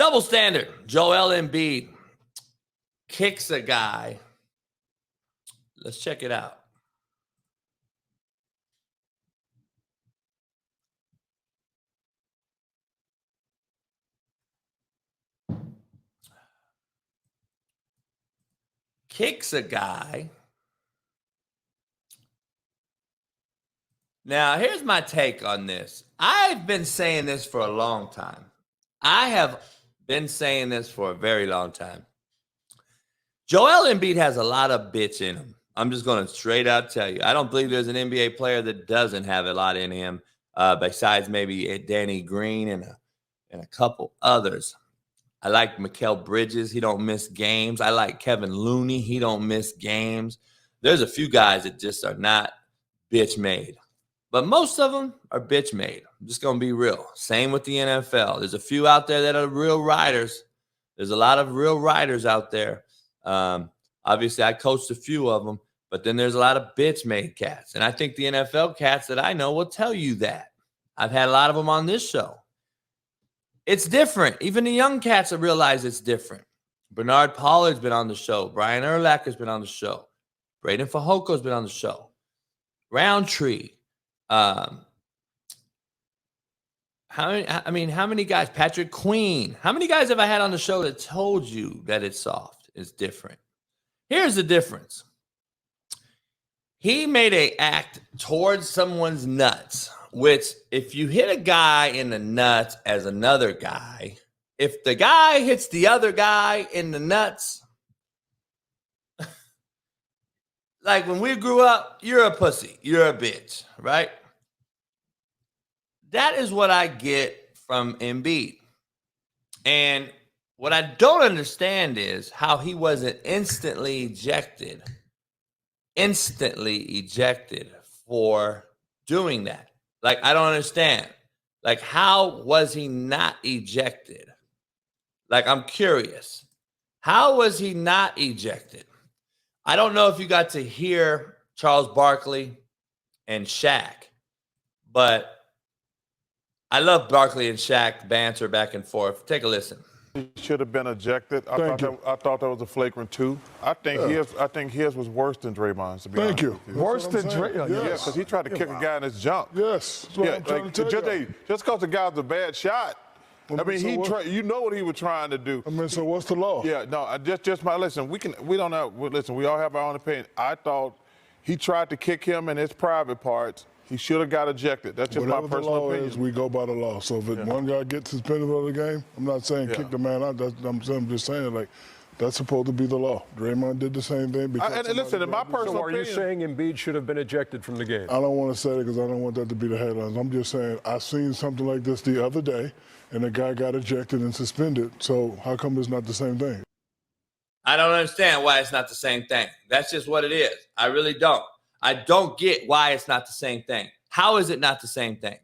Double standard. Joel Embiid kicks a guy. Let's check it out. Kicks a guy. Now, here's my take on this. I've been saying this for a long time. I have been saying this for a very long time. Joel Embiid has a lot of bitch in him. I'm just going to straight out tell you. I don't believe there's an NBA player that doesn't have a lot in him, besides maybe Danny Green and a couple others. I like Mikal Bridges. He don't miss games. I like Kevin Looney. He don't miss games. There's a few guys that just are not bitch made. But most of them are bitch made. I'm just going to be real. Same with the NFL. There's a few out there that are real riders. There's a lot of real riders out there. Obviously, I coached a few of them. But then there's a lot of bitch made cats. And I think the NFL cats that I know will tell you that. I've had a lot of them on this show. It's different. Even the young cats have realized it's different. Bernard Pollard's been on the show. Brian Urlacher's been on the show. Braden Fajoko's been on the show. Roundtree. How many guys? Patrick Queen. How many guys have I had on the show that told you that it's soft? It's different. Here's the difference. He made an act towards someone's nuts, which if you hit a guy in the nuts as another guy, if the guy hits the other guy in the nuts, like when we grew up, you're a pussy, you're a bitch, right? That is what I get from Embiid. And what I don't understand is how he wasn't instantly ejected for doing that. Like, I don't understand. Like, how was he not ejected? Like, I'm curious. How was he not ejected? I don't know if you got to hear Charles Barkley and Shaq, but I love Barkley and Shaq banter back and forth. Take a listen. He should have been ejected. I thought that was a flagrant two. I think his was worse than Draymond's. To be honest with you. Worse than Draymond. Yeah, because he tried to kick a guy in his jump. Yes, that's what I'm trying to tell you. Just because the guy's a bad shot. I mean, you know what he was trying to do. I mean, so what's the law? Yeah, no, listen. We all have our own opinion. I thought he tried to kick him in his private parts. He should have got ejected. That's just my personal opinion. Is, we go by the law. So if one guy gets suspended for the game, I'm not saying kick the man out. I'm just saying, like, that's supposed to be the law. Draymond did the same thing. And listen, in my personal opinion. So are you saying Embiid should have been ejected from the game? I don't want to say it because I don't want that to be the headlines. I'm just saying I seen something like this the other day, and a guy got ejected and suspended. So how come it's not the same thing? I don't understand why it's not the same thing. That's just what it is. I really don't. I don't get why it's not the same thing. How is it not the same thing?